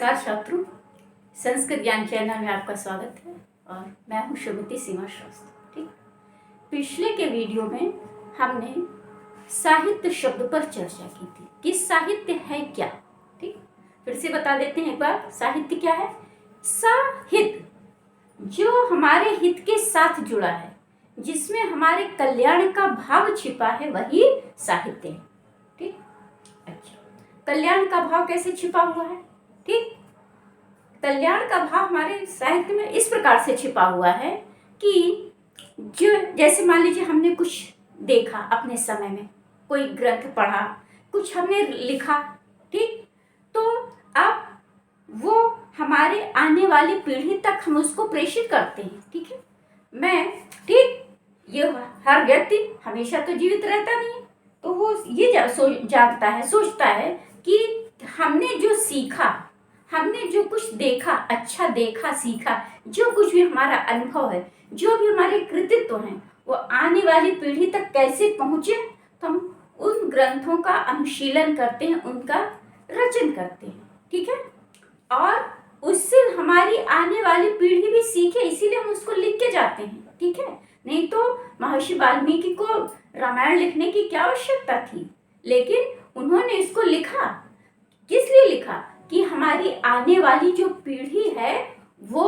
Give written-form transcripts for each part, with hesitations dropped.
नमस्कार छात्रों, संस्कृत ज्ञान चैनल में आपका स्वागत है और मैं हूँ श्रीमती सीमा श्रीवास्तव। ठीक, पिछले के वीडियो में हमने साहित्य शब्द पर चर्चा की थी कि साहित्य है क्या। ठीक, फिर से बता देते हैं एक बार, साहित्य क्या है। साहित्य जो हमारे हित के साथ जुड़ा है, जिसमें हमारे कल्याण का भाव छिपा है, वही साहित्य है। ठीक, अच्छा, कल्याण का भाव कैसे छिपा हुआ है। ठीक, कल्याण का भाव हमारे साहित्य में इस प्रकार से छिपा हुआ है कि जो जैसे मान लीजिए हमने कुछ देखा अपने समय में, कोई ग्रंथ पढ़ा, कुछ हमने लिखा, ठीक, तो अब वो हमारे आने वाली पीढ़ी तक हम उसको प्रेषित करते हैं। ठीक है, ये हर व्यक्ति हमेशा तो जीवित रहता नहीं है, तो वो ये जानता है, सोचता है कि हमने जो सीखा, हमने जो कुछ देखा, अच्छा देखा, सीखा, जो कुछ भी हमारा अनुभव है, जो भी हमारे कृतित्व हैं, वो आने वाली पीढ़ी तक कैसे पहुंचे, तो हम उन ग्रंथों का अनुशीलन करते हैं, उनका रचन करते हैं। ठीक है, और उससे हमारी आने वाली पीढ़ी भी सीखे, इसीलिए हम उसको लिख के जाते हैं। ठीक है, नहीं तो महर्षि वाल्मीकि को रामायण लिखने की क्या आवश्यकता थी, लेकिन उन्होंने इसको लिखा। किस लिए लिखा कि हमारी आने वाली जो पीढ़ी है वो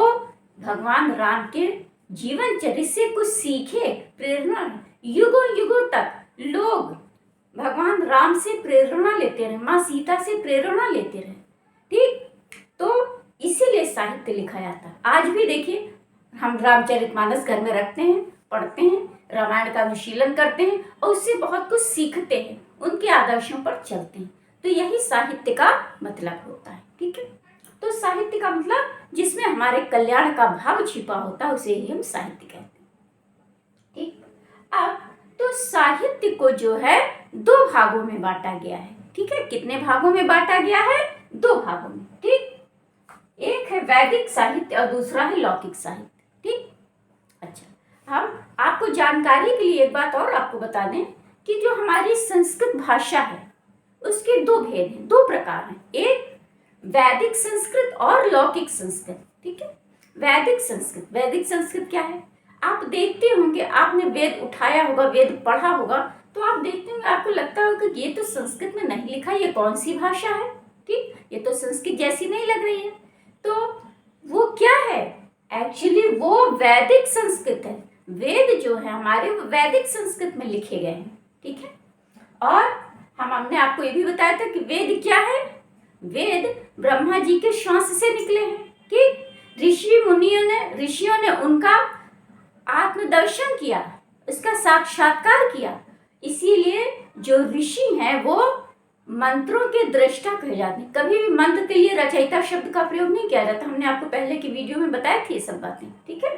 भगवान राम के जीवन चरित्र से कुछ सीखे, प्रेरणा, युगों युगों तक लोग भगवान राम से प्रेरणा लेते रहे, माँ सीता से प्रेरणा लेते रहे। ठीक, तो इसीलिए साहित्य लिखा जाता है। आज भी देखिए, हम रामचरितमानस घर में रखते हैं, पढ़ते हैं, रामायण का अनुशीलन करते हैं और उससे बहुत कुछ सीखते हैं, उनके आदर्शों पर चलते हैं। तो यही साहित्य का मतलब होता है। ठीक है, तो साहित्य का मतलब जिसमें हमारे कल्याण का भाव छिपा होता है, उसे ही हम साहित्य कहते हैं। ठीक, अब तो साहित्य को जो है दो भागों में बांटा गया है। ठीक है, कितने भागों में बांटा गया है? दो भागों में। ठीक, एक है वैदिक साहित्य और दूसरा है लौकिक साहित्य। ठीक, अच्छा, हम आपको जानकारी के लिए एक बात और आपको बता दें कि जो हमारी संस्कृत भाषा है उसके दो भेद हैं, दो प्रकार हैं, एक वैदिक संस्कृत और लौकिक संस्कृत। ठीक है, वैदिक संस्कृत क्या है? आप देखते होंगे, आपने वेद उठाया होगा, वेद पढ़ा होगा, तो आप देखते होंगे, आपको लगता होगा कि ये तो संस्कृत में नहीं लिखा, ये कौन सी भाषा है। ठीक, ये तो संस्कृत जैसी नहीं लग रही है। तो वो क्या है? एक्चुअली वो वैदिक संस्कृत है। वेद जो है हमारे, वो वैदिक संस्कृत में लिखे गए हैं। ठीक है, और हमने आपको ये भी बताया था कि वेद क्या है? वेद ब्रह्मा जी के श्वास से निकले हैं। ठीक, ऋषियों ने उनका आत्मदर्शन किया, उसका साक्षात्कार किया, इसीलिए जो ऋषि हैं वो मंत्रों के दृष्टा कहे जाते हैं। कभी भी मंत्र के लिए रचयिता शब्द का प्रयोग नहीं किया जाता। हमने आपको पहले की वीडियो में बताया थी ये सब बातें। ठीक है,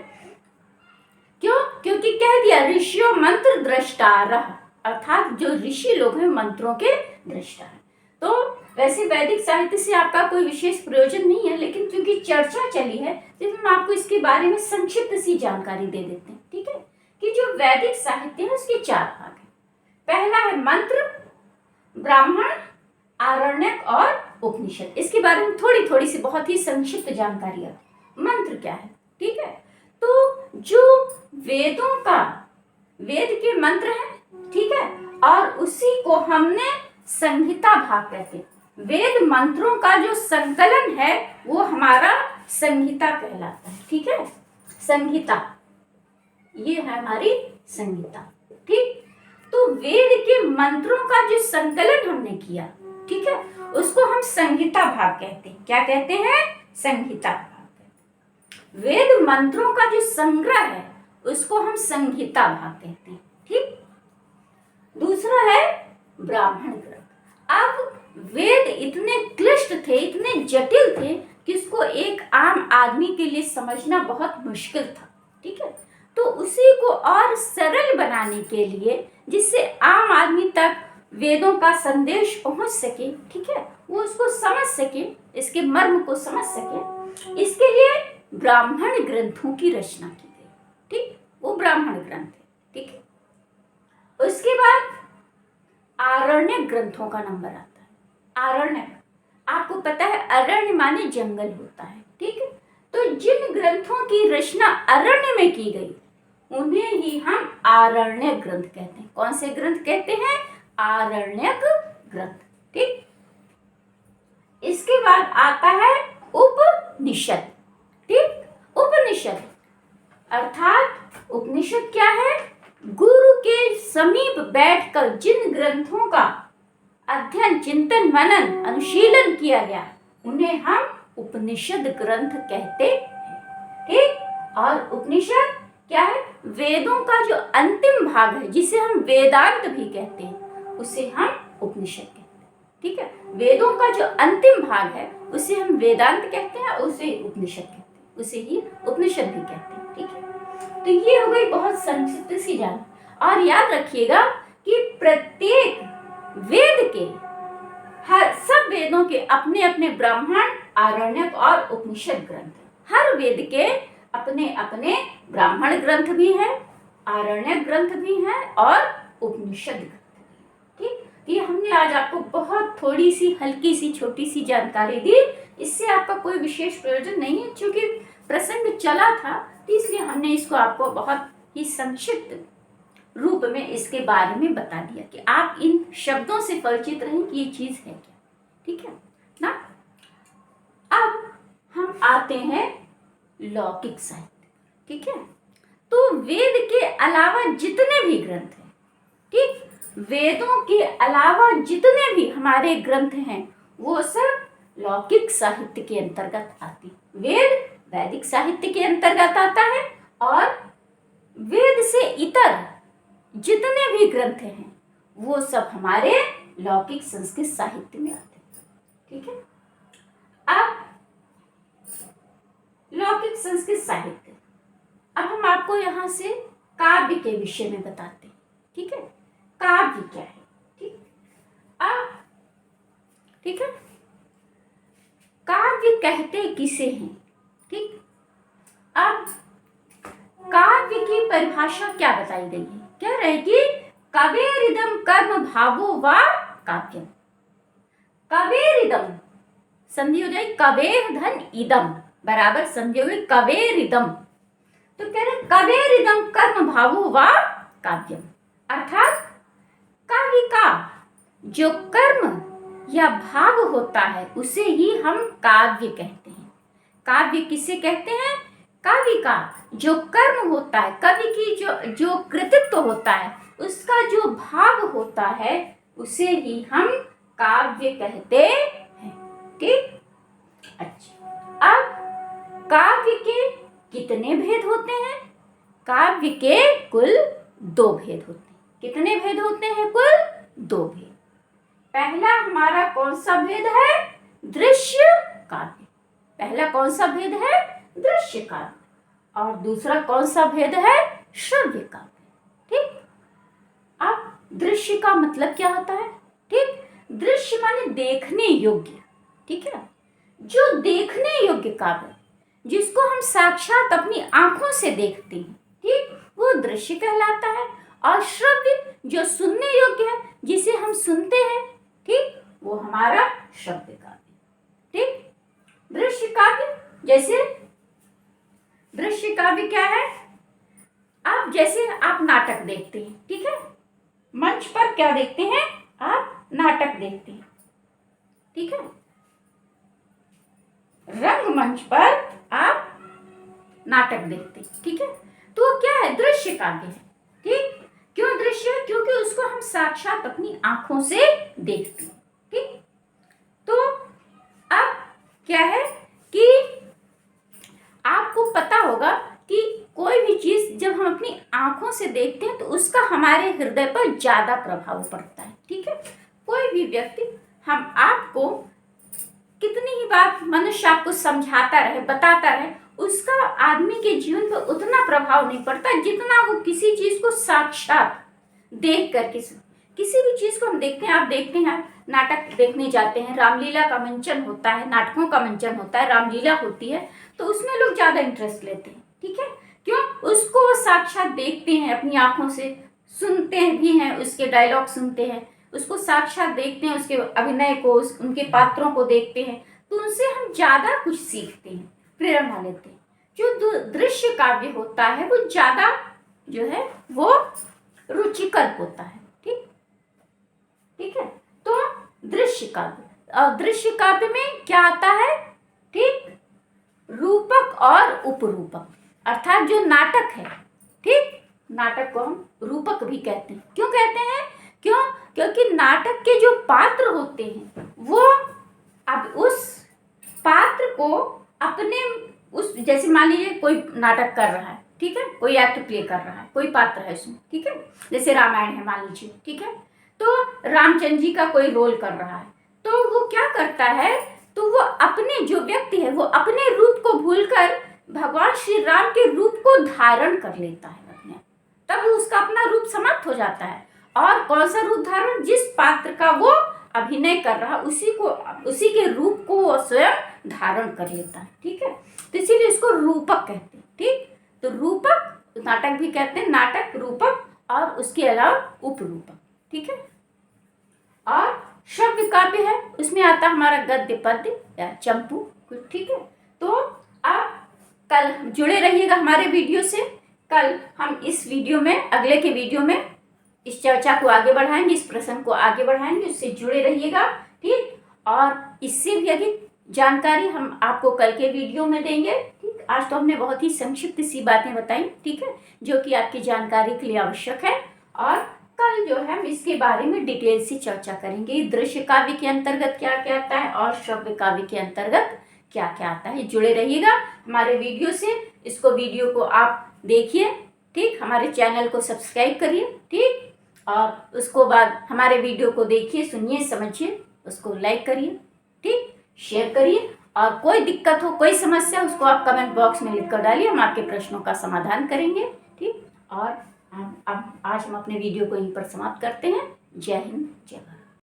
क्यों? क्योंकि कह दिया ऋषियों मंत्र दृष्टारः, अर्थात जो ऋषि लोग हैं मंत्रों के दृष्टा हैं। तो वैसे वैदिक साहित्य से आपका कोई विशेष प्रयोजन नहीं है, लेकिन क्योंकि चर्चा चली है तो हम आपको इसके बारे में संक्षिप्त सी जानकारी दे देते हैं। ठीक है, कि जो वैदिक साहित्य है उसके चार भाग हैं। पहला है मंत्र, ब्राह्मण, आरण्यक और उपनिषद। इसके बारे में थोड़ी थोड़ी सी बहुत ही संक्षिप्त जानकारी है। मंत्र क्या है? ठीक है, तो जो वेद के मंत्र हैं, ठीक है, और उसी को हमने संहिता भाग कहते हैं। वेद मंत्रों का जो संकलन है वो हमारा संहिता कहलाता है। ठीक है, संहिता, ये है हमारी संहिता। ठीक, तो वेद के मंत्रों का जो संकलन हमने किया, ठीक है, उसको हम संहिता भाग कहते हैं। क्या कहते हैं? संहिता भाग। वेद मंत्रों का जो संग्रह है उसको हम संहिता भाग कहते हैं। ठीक, दूसरा है ब्राह्मण ग्रंथ। अब वेद इतने क्लिष्ट थे, इतने जटिल थे कि इसको एक आम आदमी के लिए समझना बहुत मुश्किल था। ठीक है, तो उसी को और सरल बनाने के लिए, जिससे आम आदमी तक वेदों का संदेश पहुंच सके, ठीक है, वो उसको समझ सके, इसके मर्म को समझ सके, इसके लिए ब्राह्मण ग्रंथों की रचना की गई। ठीक, वो ब्राह्मण ग्रंथ है। ठीक है, उसके बाद आरण्यक ग्रंथों का नंबर आता है। आपको पता है अरण्य माने जंगल होता है, ठीक है। तो जिन ग्रंथों की रचना अरण्य में की गई उन्हें ही हम आरण्यक ग्रंथ कहते हैं। कौन से ग्रंथ कहते हैं? आरण्यक ग्रंथ, ठीक। इसके बाद आता है उपनिषद, ठीक। उपनिषद अर्थात उपनिषद क्या है? गुरु के समीप बैठकर जिन ग्रंथों का अध्ययन, चिंतन, मनन, अनुशीलन किया गया उन्हें हम उपनिषद ग्रंथ कहते हैं, ठीक। और उपनिषद क्या है? वेदों का जो अंतिम भाग है जिसे हम वेदांत भी कहते हैं उसे हम उपनिषद कहते हैं, ठीक है। वेदों का जो अंतिम भाग है उसे हम वेदांत कहते हैं, उसे उपनिषद कहते हैं, उसे ही उपनिषद भी कहते हैं, ठीक है। तो ये हो गई बहुत संक्षिप्त सी जान। और याद रखिएगा कि प्रत्येक वेद के सब वेदों के अपने अपने ब्राह्मण, आरण्यक और उपनिषद ग्रंथ हैं। हर वेद के अपने अपने ब्राह्मण ग्रंथ भी हैं, आरण्यक ग्रंथ भी हैं और उपनिषद ग्रंथ, ठीक। ये हमने आज आपको बहुत थोड़ी सी हल्की सी छोटी सी जानकारी दी। इससे आपका कोई विशेष प्रयोजन नहीं है, क्योंकि प्रसंग चला था इसलिए हमने इसको आपको बहुत ही संक्षिप्त रूप में इसके बारे में बता दिया कि आप इन शब्दों से परिचित रहें कि ये चीज है क्या, ठीक है ना। अब हम आते हैं लौकिक साहित्य, ठीक है। तो वेद के अलावा जितने भी ग्रंथ हैं, ठीक, वेदों के अलावा जितने भी हमारे ग्रंथ हैं वो सब लौकिक साहित्य के अंतर्गत आते हैं। वेद वैदिक साहित्य के अंतर्गत आता है और वेद से इतर जितने भी ग्रंथ हैं वो सब हमारे लौकिक संस्कृत साहित्य में आते हैं, ठीक है। अब लौकिक संस्कृत साहित्य, अब हम आपको यहाँ से काव्य के विषय में बताते हैं, ठीक है। काव्य क्या है, ठीक। अब ठीक है, काव्य कहते किसे हैं, ठीक। अब काव्य की परिभाषा क्या बताई गई है? कह रहे कि कवेरिदम कर्म भावो व काव्यम। कवेरिदम संधि हो जाए कवेर धन इदम बराबर संधि हो गई कवेरिदम। तो कह रहे कवेरिदम कर्म भावो व काव्यम, अर्थात काव्य का जो कर्म या भाव होता है उसे ही हम काव्य कहते हैं। काव्य किसे कहते हैं? काव्य का जो कर्म होता है, कवि की जो कृतित्व होता है, उसका जो भाव होता है उसे ही हम काव्य कहते हैं, ठीक। अच्छा, अब काव्य के कितने भेद होते हैं? काव्य के कुल 2 भेद होते हैं। कितने भेद होते हैं? कुल 2 भेद। पहला हमारा कौन सा भेद है? दृश्य काव्य। पहला कौन सा भेद है? दृश्य काव्य। और दूसरा कौन सा भेद है? श्रव्य काव्य, ठीक। अब दृश्य का मतलब क्या होता है, ठीक। दृश्य माने देखने योग्य, ठीक है। जो देखने योग्य काव्य जिसको हम साक्षात अपनी आंखों से देखते हैं, ठीक, वो दृश्य कहलाता है। और श्रव्य जो सुनने योग्य है, जिसे हम सुनते हैं, ठीक, वो हमारा श्रव्य काव्य, ठीक। दृश्य काव्य जैसे दृश्य काव्य क्या है? आप जैसे आप नाटक देखते हैं, ठीक है, मंच पर क्या देखते हैं? आप नाटक देखते हैं, ठीक है। रंगमंच पर आप नाटक देखते हैं, ठीक है। तो क्या है? दृश्य काव्य है, ठीक। क्यों दृश्य है? क्योंकि उसको हम साक्षात अपनी आंखों से देखते हैं, ठीक। तो अब क्या है कि आपको पता होगा कि कोई भी चीज जब हम अपनी आंखों से देखते हैं तो उसका हमारे हृदय पर ज्यादा प्रभाव पड़ता है, ठीक है। कोई भी व्यक्ति हम आपको कितनी ही बात मनुष्य आपको समझाता रहे, बताता रहे, उसका आदमी के जीवन पर उतना प्रभाव नहीं पड़ता जितना वो किसी चीज को साक्षात देख कर किसी भी चीज को हम देखते हैं। आप देखते हैं, नाटक देखने जाते हैं, रामलीला का मंचन होता है, नाटकों का मंचन होता है, रामलीला होती है, तो उसमें लोग ज्यादा इंटरेस्ट लेते हैं, ठीक है। क्यों? उसको वो साक्षात देखते हैं, अपनी आंखों से सुनते भी हैं, उसके डायलॉग सुनते हैं, उसको साक्षात देखते हैं, उसके अभिनय को, उनके पात्रों को देखते हैं, तो उनसे हम ज़्यादा कुछ सीखते हैं, प्रेरणा लेते हैं। जो दृश्य काव्य होता है वो ज़्यादा जो है वो रुचिकर होता है। ठीक ठीक है। तो दृश्य काव्य, और दृश्य काव्य में क्या आता है? ठीक, रूपक और उपरूपक, अर्थात जो नाटक है, ठीक, नाटक को हम रूपक भी कहते हैं। क्यों कहते हैं? क्योंकि नाटक के जो पात्र होते हैं वो अब उस पात्र को अपने उस, जैसे मान लीजिए कोई नाटक कर रहा है, ठीक है, कोई एक्ट प्ले कर रहा है, कोई पात्र है उसमें, ठीक है, जैसे रामायण है मान लीजिए, ठीक है, तो रामचंद्र जी का कोई रोल कर रहा है, तो वो क्या करता है, तो वो अपने जो व्यक्ति है वो अपने रूप को भूलकर भगवान श्री राम के रूप को धारण कर लेता है अपने, तब उसका अपना रूप समाप्त हो जाता है। और कौन सा रूप धारण? जिस पात्र का वो अभिनय कर रहा है उसी के रूप को वो स्वयं धारण कर लेता है। ठीक है, तो इसीलिए इसको रूपक कहते हैं। ठीक, तो रूपक नाटक भी कहते हैं, नाटक, रूपक और उसके अलावा उपरूपक। ठीक है, और श्रव्य काव्य है, उसमें आता हमारा गद्य, पद्य या चंपू कुछ। ठीक है, तो आप कल जुड़े रहिएगा हमारे वीडियो से। कल हम इस वीडियो में, अगले के वीडियो में इस चर्चा को आगे बढ़ाएंगे, इस प्रसंग को आगे बढ़ाएंगे, उससे जुड़े रहिएगा। ठीक, और इससे भी अधिक जानकारी हम आपको कल के वीडियो में देंगे। ठीक, आज तो हमने बहुत ही संक्षिप्त सी बातें बताई, ठीक है, जो कि आपकी जानकारी के लिए आवश्यक है। और कल जो है हम इसके बारे में डिटेल से चर्चा करेंगे, दृश्य काव्य के अंतर्गत क्या क्या आता है और श्रव्य काव्य के अंतर्गत क्या क्या आता है। जुड़े रहिएगा हमारे वीडियो से, इसको वीडियो को आप देखिए। ठीक, हमारे चैनल को सब्सक्राइब करिए। ठीक, और उसको बाद हमारे वीडियो को देखिए, सुनिए, समझिए, उसको लाइक करिए, ठीक, शेयर करिए। और कोई दिक्कत हो, कोई समस्या, उसको आप कमेंट बॉक्स में लिख कर डालिए, हम आपके प्रश्नों का समाधान करेंगे। ठीक, और अब आज हम अपने वीडियो को यहीं पर समाप्त करते हैं। जय हिंद, जय भारत।